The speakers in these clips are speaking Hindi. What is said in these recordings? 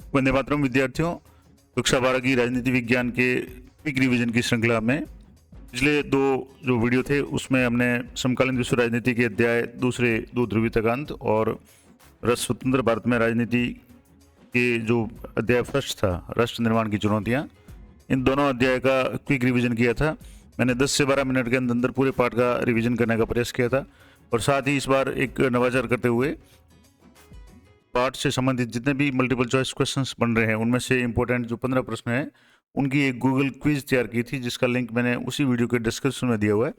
वंदे मातरम विद्यार्थियों, कक्षा 12 की राजनीति विज्ञान के क्विक रिवीजन की श्रृंखला में पिछले दो जो वीडियो थे उसमें हमने समकालीन विश्व राजनीति के अध्याय दूसरे दो ध्रुवी तकांत और राष्ट्र स्वतंत्र भारत में राजनीति के जो अध्याय फर्स्ट था राष्ट्र निर्माण की चुनौतियां, इन दोनों अध्याय का क्विक रिवीजन किया था। मैंने 10 से 12 मिनट के अंदर पूरे पाठ का रिवीजन करने का प्रयास किया था और साथ ही इस बार एक नवाचार करते हुए पाठ से संबंधित जितने भी मल्टीपल चॉइस क्वेश्चंस बन रहे हैं उनमें से इंपॉर्टेंट जो 15 प्रश्न हैं उनकी एक गूगल क्विज तैयार की थी, जिसका लिंक मैंने उसी वीडियो के डिस्क्रिप्शन में दिया हुआ है,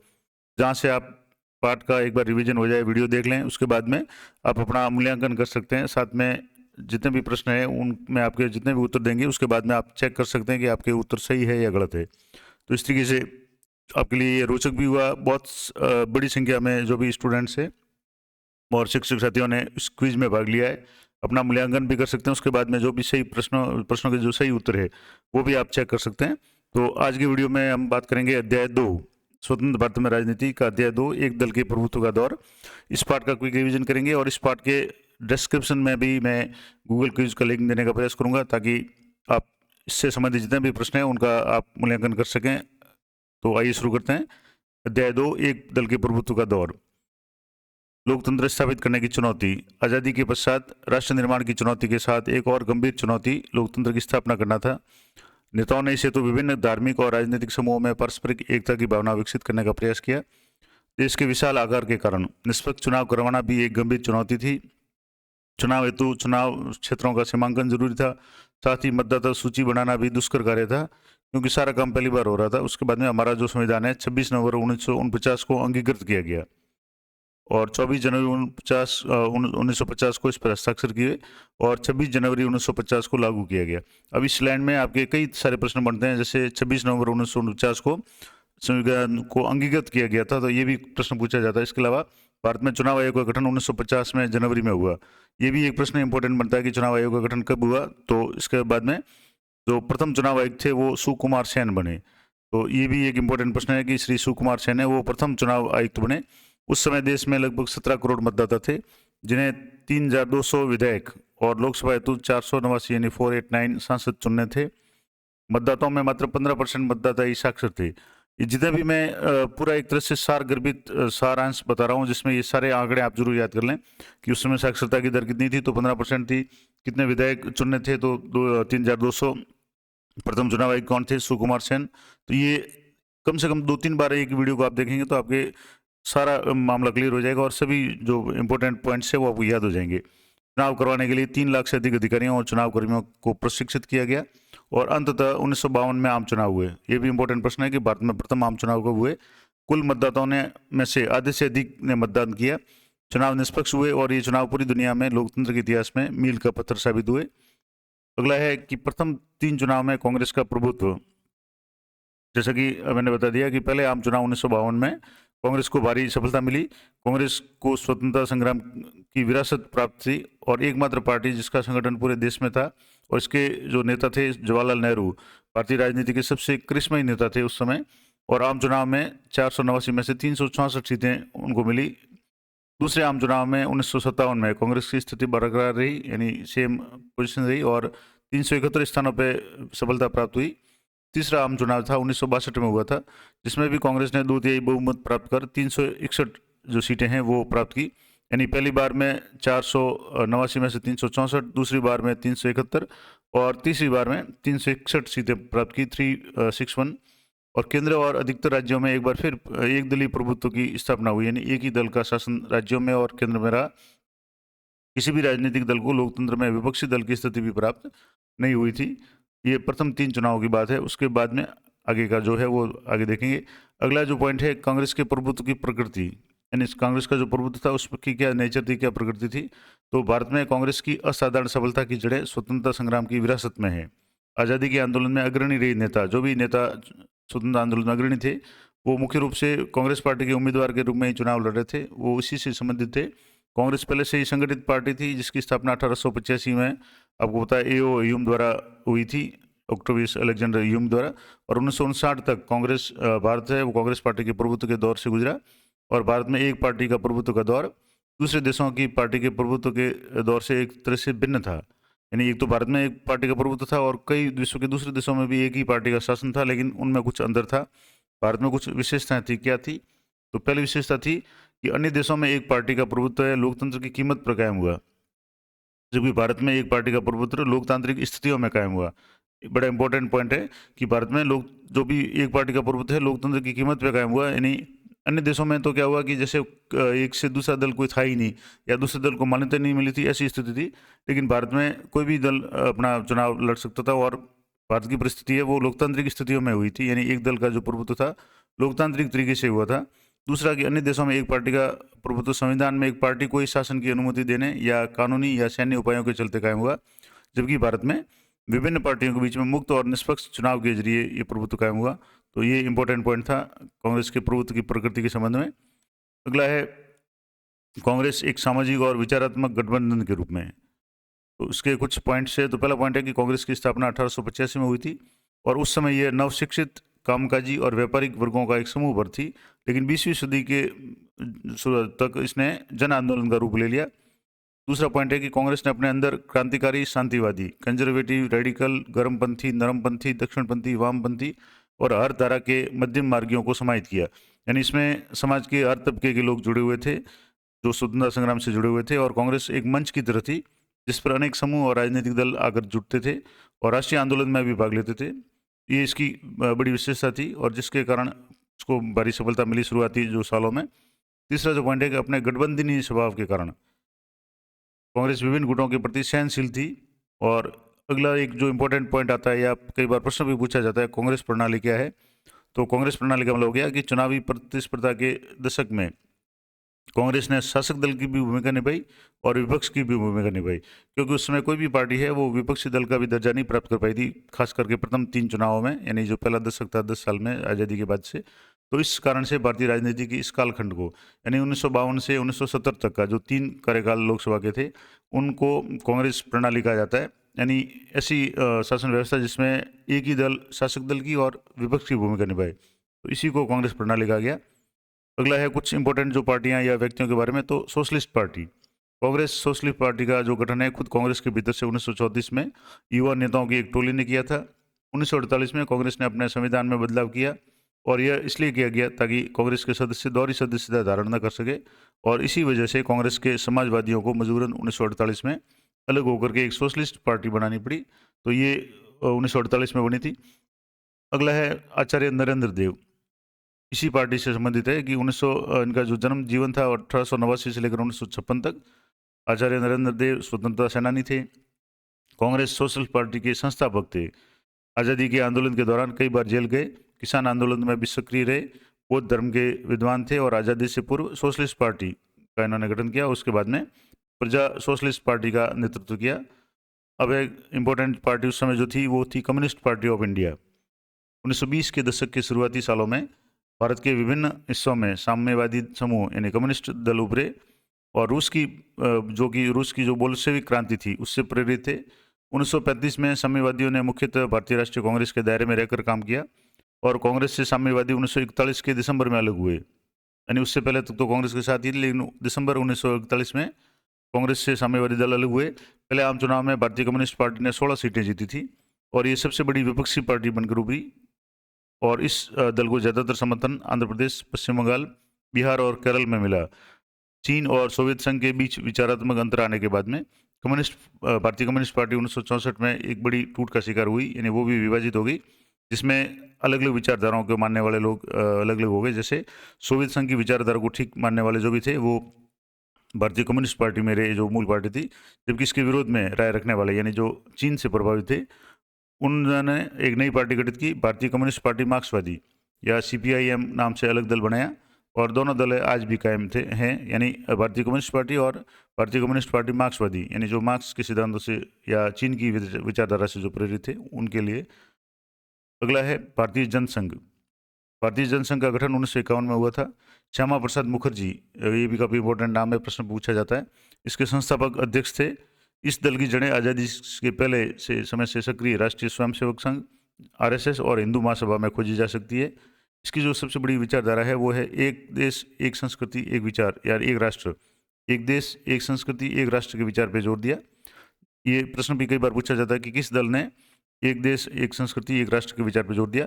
जहां से आप पाठ का एक बार रिवीजन हो जाए, वीडियो देख लें, उसके बाद में आप अपना मूल्यांकन कर सकते हैं। साथ में जितने भी प्रश्न हैं उनमें आपके जितने भी उत्तर देंगे उसके बाद में आप चेक कर सकते हैं कि आपके उत्तर सही है या गलत है। तो इस तरीके से आपके लिए ये रोचक भी हुआ। बहुत बड़ी संख्या में जो भी स्टूडेंट्स हैं और शिक्षक साथियों ने इस क्विज में भाग लिया है, अपना मूल्यांकन भी कर सकते हैं। उसके बाद में जो भी सही प्रश्नों के जो सही उत्तर है वो भी आप चेक कर सकते हैं। तो आज की वीडियो में हम बात करेंगे अध्याय 2, स्वतंत्र भारत में राजनीति का अध्याय 2, एक दल के प्रभुत्व का दौर। इस पाठ का क्विक रिवीजन करेंगे और इस पाठ के डिस्क्रिप्शन में भी मैं गूगल क्विज का लिंक देने का प्रयास करूंगा ताकि आप इससे संबंधित जितने भी प्रश्न हैं उनका आप मूल्यांकन कर सकें। तो आइए शुरू करते हैं। अध्याय 2, एक दल के प्रभुत्व का दौर। लोकतंत्र स्थापित करने की चुनौती। आज़ादी के पश्चात राष्ट्र निर्माण की चुनौती के साथ एक और गंभीर चुनौती लोकतंत्र की स्थापना करना था। नेताओं ने इसे तो विभिन्न धार्मिक और राजनीतिक समूहों में पारस्परिक एकता की भावना विकसित करने का प्रयास किया। देश के विशाल आकार के कारण निष्पक्ष चुनाव करवाना भी एक गंभीर चुनौती थी। चुनाव हेतु चुनाव क्षेत्रों का सीमांकन जरूरी था। साथ ही मतदाता सूची बनाना भी दुष्कर कार्य था, क्योंकि सारा काम पहली बार हो रहा था। उसके बाद में हमारा जो संविधान है 26 नवंबर 1949 को अंगीकृत किया गया और 24 जनवरी 1950 को इस पर हस्ताक्षर किए और 26 जनवरी 1950 को लागू किया गया। अब इस लाइन में आपके कई सारे प्रश्न बनते हैं, जैसे 26 नवंबर 1949 को संविधान को अंगीकृत किया गया था, तो ये भी प्रश्न पूछा जाता है। इसके अलावा भारत में चुनाव आयोग का गठन 1950 में जनवरी में हुआ, ये भी एक प्रश्न इंपॉर्टेंट बनता है कि चुनाव आयोग का गठन कब हुआ। तो इसके बाद में जो प्रथम चुनाव आयुक्त थे वो सुकुमार सेन बने, तो ये भी एक इंपॉर्टेंट प्रश्न है कि श्री सुकुमार सेन है वो प्रथम चुनाव आयुक्त बने। उस समय देश में लगभग 17 करोड़ मतदाता थे, जिन्हें 3200 विधायक और लोकसभा हेतु 489 यानी 489 सांसद चुनने थे। मतदाताओं में मात्र 15% मतदाता ही साक्षर थे। ये जितने भी मैं पूरा एक तरह से सारगर्भित सारांश बता रहा हूँ, जिसमें ये सारे आंकड़े आप जरूर याद कर लें कि उस समय साक्षरता की दर कितनी थी, तो 15% थी। कितने विधायक चुनने थे, तो 3200। प्रथम चुनाव आयुक्त कौन थे, सुकुमार सेन। तो ये कम से कम 2-3 बार एक वीडियो को आप देखेंगे तो आपके सारा मामला क्लियर हो जाएगा और सभी जो इंपॉर्टेंट पॉइंट्स है वो आपको याद हो जाएंगे। चुनाव करवाने के लिए 3 लाख से अधिक अधिकारियों और चुनाव कर्मियों को प्रशिक्षित किया गया और अंततः 1952 में आम चुनाव हुए। ये भी इंपॉर्टेंट प्रश्न है कि भारत में प्रथम आम चुनाव कब हुए। कुल मतदाताओं ने में से आधे से अधिक ने मतदान किया। चुनाव निष्पक्ष हुए और ये चुनाव पूरी दुनिया में लोकतंत्र के इतिहास में मील का पत्थर साबित हुए। अगला है कि प्रथम 3 चुनाव में कांग्रेस का प्रभुत्व। जैसा कि मैंने बता दिया कि पहले आम चुनाव 1952 में कांग्रेस को भारी सफलता मिली। कांग्रेस को स्वतंत्रता संग्राम की विरासत प्राप्त थी और एकमात्र पार्टी जिसका संगठन पूरे देश में था, और इसके जो नेता थे जवाहरलाल नेहरू, भारतीय राजनीति के सबसे करिश्माई नेता थे उस समय। और आम चुनाव में 489 में से 364 सीटें उनको मिली। दूसरे आम चुनाव में 1957 में कांग्रेस की स्थिति बरकरार रही, यानी सेम पोजीशन रही और 371 स्थानों पर सफलता प्राप्त हुई। तीसरा आम चुनाव था 1962 में हुआ था, जिसमें भी कांग्रेस ने 2/3 बहुमत प्राप्त कर 361 जो सीटें हैं वो प्राप्त की। यानी पहली बार में 489 में से 364, दूसरी बार में 371 और तीसरी बार में 361 सीटें प्राप्त की, 361। और केंद्र और अधिकतर राज्यों में एक बार फिर एक दलीय प्रभुत्व की स्थापना हुई, यानी एक ही दल का शासन राज्यों में और केंद्र में रहा। किसी भी राजनीतिक दल को लोकतंत्र में विपक्षी दल की स्थिति भी प्राप्त नहीं हुई थी। ये प्रथम 3 चुनावों की बात है। उसके बाद में आगे का जो है वो आगे देखेंगे। अगला जो पॉइंट है कांग्रेस के प्रभुत्व की प्रकृति, यानी कांग्रेस का जो प्रभुत्व था उसकी क्या नेचर थी, क्या प्रकृति थी। तो भारत में कांग्रेस की असाधारण सफलता की जड़ें स्वतंत्रता संग्राम की विरासत में है। आज़ादी के आंदोलन में अग्रणी रही नेता, जो भी नेता स्वतंत्रता आंदोलन में अग्रणी थे, वो मुख्य रूप से कांग्रेस पार्टी के उम्मीदवार के रूप में ही चुनाव लड़ रहे थे, वो इसी से संबंधित थे। कांग्रेस पहले से ही संगठित पार्टी थी, जिसकी स्थापना 1885 में आपको पता है एओ ह्यूम द्वारा हुई थी, ऑक्टेवियस अलेक्जेंडर ह्यूम द्वारा। और 1959 तक कांग्रेस भारत है वो कांग्रेस पार्टी के प्रभुत्व के दौर से गुजरा और भारत में एक पार्टी का प्रभुत्व का दौर दूसरे देशों की पार्टी के प्रभुत्व के दौर से एक तरह से भिन्न था। यानी एक तो भारत में एक पार्टी का प्रभुत्व था और कई विश्व के दूसरे देशों में भी एक ही पार्टी का शासन था, लेकिन उनमें कुछ अंतर था। भारत में कुछ विशेषताएं थी, क्या थी? तो पहली विशेषता थी कि अन्य देशों में एक पार्टी का प्रभुत्व है लोकतंत्र की कीमत पर कायम हुआ, जबकि भारत में एक पार्टी का प्रभुत्व लोकतांत्रिक स्थितियों में कायम हुआ। बड़ा इंपॉर्टेंट पॉइंट है कि भारत में लोग जो भी एक पार्टी का प्रभुत्व है लोकतंत्र की कीमत पर कायम हुआ। यानी अन्य देशों में तो क्या हुआ कि जैसे एक से दूसरा दल कोई था ही नहीं या दूसरे दल को मान्यता नहीं मिली थी, ऐसी स्थिति थी। लेकिन भारत में कोई भी दल अपना चुनाव लड़ सकता था और भारत की परिस्थिति है वो लोकतांत्रिक स्थितियों में हुई थी, यानी एक दल का जो प्रभुत्व था लोकतांत्रिक तरीके से हुआ था। दूसरा कि अन्य देशों में एक पार्टी का प्रभुत्व संविधान में एक पार्टी को ही शासन की अनुमति देने या कानूनी या सैन्य उपायों के चलते कायम हुआ, जबकि भारत में विभिन्न पार्टियों के बीच में मुक्त और निष्पक्ष चुनाव के जरिए ये प्रभुत्व कायम हुआ। तो ये इंपॉर्टेंट पॉइंट था कांग्रेस के प्रभुत्व की प्रकृति के संबंध में। अगला है कांग्रेस एक सामाजिक और विचारात्मक गठबंधन के रूप में है। तो उसके कुछ पॉइंट्स है। तो पहला पॉइंट है कि कांग्रेस की स्थापना 1885 में हुई थी और उस समय यह नवशिक्षित कामकाजी और व्यापारिक वर्गों का एक समूह भर थी, लेकिन 20वीं सदी के शुरुआत तक इसने जन आंदोलन का रूप ले लिया। दूसरा पॉइंट है कि कांग्रेस ने अपने अंदर क्रांतिकारी, शांतिवादी, कंजर्वेटिव, रेडिकल, गर्मपंथी, नरमपंथी, दक्षिणपंथी, वामपंथी और हर तरह के मध्यम मार्गियों को समाहित किया। यानी इसमें समाज के हर तबके के लोग जुड़े हुए थे जो स्वतंत्रता संग्राम से जुड़े हुए थे, और कांग्रेस एक मंच की तरह थी जिस पर अनेक समूह और राजनीतिक दल आकर जुटते थे और राष्ट्रीय आंदोलन में भी भाग लेते थे। ये इसकी बड़ी विशेषता थी और जिसके कारण इसको भारी सफलता मिली शुरुआती जो सालों में। तीसरा जो पॉइंट है कि अपने गठबंधनी स्वभाव के कारण कांग्रेस विभिन्न गुटों के प्रति सहनशील थी। और अगला एक जो इंपॉर्टेंट पॉइंट आता है या कई बार प्रश्न भी पूछा जाता है, कांग्रेस प्रणाली क्या है? तो कांग्रेस प्रणाली का मतलब हो गया कि चुनावी प्रतिस्पर्धा के दशक में कांग्रेस ने शासक दल की भी भूमिका निभाई और विपक्ष की भी भूमिका निभाई, क्योंकि उस समय कोई भी पार्टी है वो विपक्षी दल का भी दर्जा नहीं प्राप्त कर पाई थी, खास करके प्रथम 3 चुनावों में, यानी जो पहला दशक था 10 साल में आज़ादी के बाद से। तो इस कारण से भारतीय राजनीति की इस कालखंड को, यानी 1952 से 1970 तक का जो 3 कार्यकाल लोकसभा के थे, उनको कांग्रेस प्रणाली कहा जाता है। यानी ऐसी शासन व्यवस्था जिसमें एक ही दल शासक दल की और विपक्ष की भूमिका निभाए, तो इसी को कांग्रेस प्रणाली कहा गया। अगला है कुछ इंपॉर्टेंट जो पार्टियां या व्यक्तियों के बारे में। तो socialist party, Congress socialist party का जो गठन है खुद कांग्रेस के भीतर से 1934 में युवा नेताओं की एक टोली ने किया था। 1948 में कांग्रेस ने अपने संविधान में बदलाव किया और यह इसलिए किया गया ताकि कांग्रेस के सदस्य दोहरी सदस्यता धारण न कर सके, और इसी वजह से कांग्रेस के समाजवादियों को मजबूरन 1948 में अलग होकर के एक सोशलिस्ट पार्टी बनानी पड़ी। तो ये 1948 में बनी थी। अगला है आचार्य नरेंद्र देव, इसी पार्टी से संबंधित है कि 1900 इनका जो जन्म जीवन था 1889 से लेकर 1956 तक। आचार्य नरेंद्र देव स्वतंत्रता सेनानी थे, कांग्रेस सोशलिस्ट पार्टी के संस्थापक थे। आज़ादी के आंदोलन के दौरान कई बार जेल गए, किसान आंदोलन में भी सक्रिय रहे, बौद्ध धर्म के विद्वान थे और आज़ादी से पूर्व सोशलिस्ट पार्टी का इन्होंने गठन किया। उसके बाद में प्रजा सोशलिस्ट पार्टी का नेतृत्व किया। अब एक इम्पोर्टेंट पार्टी उस समय जो थी वो थी कम्युनिस्ट पार्टी ऑफ इंडिया। 1920 के दशक के शुरुआती सालों में भारत के विभिन्न हिस्सों में साम्यवादी समूह यानी कम्युनिस्ट दल उभरे और रूस की जो बोल्शेविक क्रांति थी उससे प्रेरित थे। 1935 में साम्यवादियों ने मुख्यतः भारतीय राष्ट्रीय कांग्रेस के दायरे में रहकर काम किया और कांग्रेस से साम्यवादी 1941 के दिसंबर में अलग हुए। यानी उससे पहले तक तो कांग्रेस के साथ ही, लेकिन दिसंबर 1941 में कांग्रेस से साम्यवादी दल अलग हुए। पहले आम चुनाव में भारतीय कम्युनिस्ट पार्टी ने 16 सीटें जीती थी और ये सबसे बड़ी विपक्षी पार्टी बनकर उभरी, और इस दल को ज़्यादातर समर्थन आंध्र प्रदेश, पश्चिम बंगाल, बिहार और केरल में मिला। चीन और सोवियत संघ के बीच विचारात्मक अंतर आने के बाद में भारतीय कम्युनिस्ट पार्टी 1964 में एक बड़ी टूट का शिकार हुई, यानी वो भी विभाजित हो गई, जिसमें अलग अलग विचारधाराओं के मानने वाले लोग अलग अलग हो गए। जैसे सोवियत संघ की विचारधारा को ठीक मानने वाले जो भी थे वो भारतीय कम्युनिस्ट पार्टी में रहे, जो मूल पार्टी थी, जबकि इसके विरोध में राय रखने वाले यानी जो चीन से प्रभावित थे उन्होंने एक नई पार्टी गठित की, भारतीय कम्युनिस्ट पार्टी मार्क्सवादी या CPIM नाम से अलग दल बनाया, और दोनों दल आज भी कायम हैं, यानी भारतीय कम्युनिस्ट पार्टी और भारतीय कम्युनिस्ट पार्टी मार्क्सवादी, यानी जो मार्क्स के सिद्धांतों से या चीन की विचारधारा से जो प्रेरित थे उनके लिए। अगला है भारतीय जनसंघ। भारतीय जनसंघ का गठन 1951 में हुआ था। श्यामा प्रसाद मुखर्जी, ये भी काफ़ी इंपॉर्टेंट नाम है, प्रश्न पूछा जाता है, इसके संस्थापक अध्यक्ष थे। इस दल की जड़ें आज़ादी के पहले से समय से सक्रिय राष्ट्रीय स्वयंसेवक संघ, RSS और हिंदू महासभा में खोजी जा सकती है। इसकी जो सबसे बड़ी विचारधारा है वो है एक देश एक संस्कृति एक विचार, या एक राष्ट्र, एक देश एक संस्कृति एक राष्ट्र के विचार पे जोर दिया। ये प्रश्न भी कई बार पूछा जाता है कि किस दल ने एक देश एक संस्कृति एक राष्ट्र के विचार पर जोर दिया।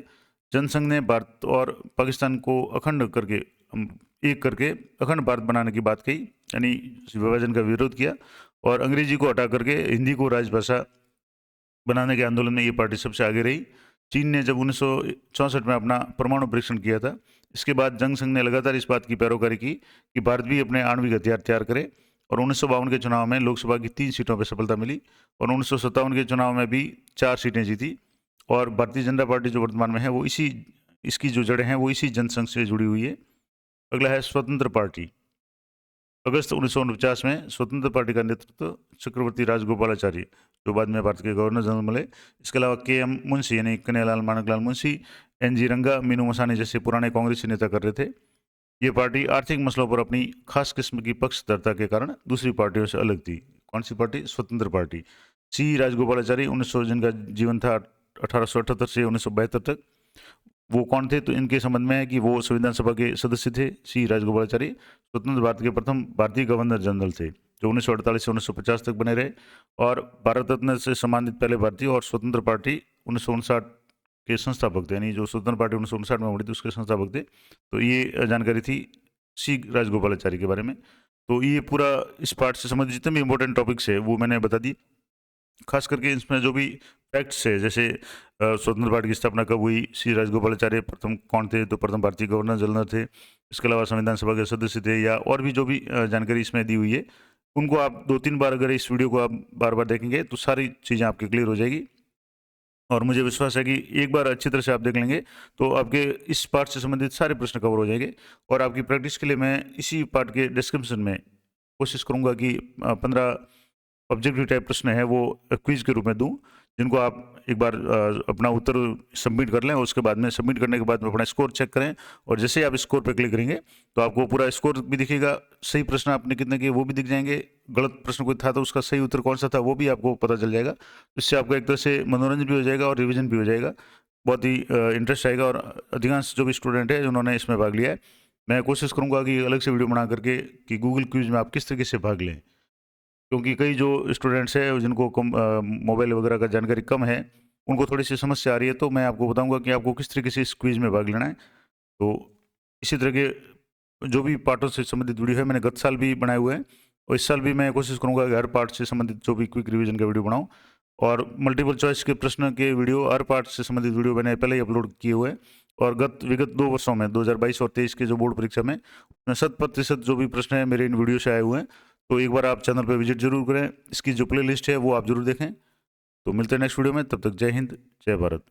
जनसंघ ने भारत और पाकिस्तान को एक करके अखंड भारत बनाने की बात कही, यानी विभाजन का विरोध किया, और अंग्रेजी को हटा करके हिंदी को राजभाषा बनाने के आंदोलन में ये पार्टी सबसे आगे रही। चीन ने जब 1964 में अपना परमाणु परीक्षण किया था, इसके बाद जनसंघ ने लगातार इस बात की पैरोकारी की कि भारत भी अपने आणविक हथियार तैयार करे, और 1952 के चुनाव में लोकसभा की 3 सीटों पर सफलता मिली, और 1957 के चुनाव में भी 4 सीटें जीती। और भारतीय जनता पार्टी जो वर्तमान में है वो इसकी जो जड़ें हैं वो इसी जनसंघ से जुड़ी हुई है। अगला है स्वतंत्र पार्टी। अगस्त 1949 में स्वतंत्र पार्टी का नेतृत्व चक्रवर्ती राजगोपालाचारी, जो बाद में भारत के गवर्नर जनरल बने, इसके अलावा के.एम. मुंशी यानी कन्हैयालाल माणिकलाल मुंशी, एन.जी. रंगा, मीनू मसानी जैसे पुराने कांग्रेसी नेता कर रहे थे। ये पार्टी आर्थिक मसलों पर अपनी खास किस्म की पक्षधरता के कारण दूसरी पार्टियों से अलग थी। कौन सी पार्टी? स्वतंत्र पार्टी। सी राजगोपालाचारी 1900 जिनका जीवन था 1878 से 1972 तक, वो कौन थे? तो इनके संबंध में है कि वो संविधान सभा के सदस्य थे। सी राजगोपालाचारी स्वतंत्र भारत के प्रथम भारतीय गवर्नर जनरल थे, जो 1948 से 1950 तक बने रहे, और भारत रत्न से सम्मानित पहले भारतीय, और स्वतंत्र पार्टी 1959 के संस्थापक थे, यानी जो स्वतंत्र पार्टी 1959 में बनी थी उसके संस्थापक थे। तो ये जानकारी थी सी राजगोपालाचारी के बारे में। तो ये पूरा इस पार्ट से संबंधित जितने भी इंपॉर्टेंट टॉपिक्स है वो मैंने बता दी। खास करके इसमें जो भी फैक्ट्स है, जैसे स्वतंत्र पार्टी की स्थापना कब हुई, सी राजगोपालाचार्य प्रथम कौन थे, तो प्रथम भारतीय गवर्नर जनरल थे, इसके अलावा संविधान सभा के सदस्य थे, या और भी जो भी जानकारी इसमें दी हुई है, उनको आप 2-3 बार अगर इस वीडियो को आप बार बार देखेंगे तो सारी चीज़ें आपकी क्लियर हो जाएगी। और मुझे विश्वास है कि एक बार अच्छी तरह से आप देख लेंगे तो आपके इस पार्ट से संबंधित सारे प्रश्न कवर हो जाएंगे। और आपकी प्रैक्टिस के लिए मैं इसी पार्ट के डिस्क्रिप्शन में कोशिश करूंगा कि 15 ऑब्जेक्टिव टाइप प्रश्न है वो क्विज के रूप में दूं, जिनको आप एक बार अपना उत्तर सबमिट कर लें, और उसके बाद में सबमिट करने के बाद में अपना स्कोर चेक करें, और जैसे ही आप स्कोर पर क्लिक करेंगे तो आपको पूरा स्कोर भी दिखेगा, सही प्रश्न आपने कितने किए वो भी दिख जाएंगे, गलत प्रश्न कोई था तो उसका सही उत्तर कौन सा था वो भी आपको पता चल जाएगा। इससे आपका एक तरह से मनोरंजन भी हो जाएगा और रिविजन भी हो जाएगा, बहुत ही इंटरेस्ट आएगा। और अधिकांश जो भी स्टूडेंट है जिन्होंने इसमें भाग लिया है, मैं कोशिश करूँगा कि अलग से वीडियो बना करके कि गूगल क्विज में आप किस तरीके से भाग लें, क्योंकि कई जो स्टूडेंट्स हैं जिनको मोबाइल वगैरह का जानकारी कम है, उनको थोड़ी सी समस्या आ रही है, तो मैं आपको बताऊंगा कि आपको किस तरीके से इस क्विज में भाग लेना है। तो इसी तरह के जो भी पार्टों से संबंधित वीडियो है मैंने गत साल भी बनाए हुए हैं, और इस साल भी मैं कोशिश करूंगा कि हर पार्ट से संबंधित जो भी क्विक रिवीजन का वीडियो बनाऊँ। और मल्टीपल चॉइस के प्रश्न के वीडियो, हर पार्ट से संबंधित वीडियो मैंने पहले ही अपलोड किए हुए हैं, और विगत 2 वर्षों में 2022 और 23 के जो बोर्ड परीक्षा में 100% जो भी प्रश्न है मेरे इन वीडियो से आए हुए हैं। तो एक बार आप चैनल पर विजिट जरूर करें, इसकी जो प्ले लिस्ट है वो आप जरूर देखें। तो मिलते हैं नेक्स्ट वीडियो में, तब तक जय हिंद, जय भारत।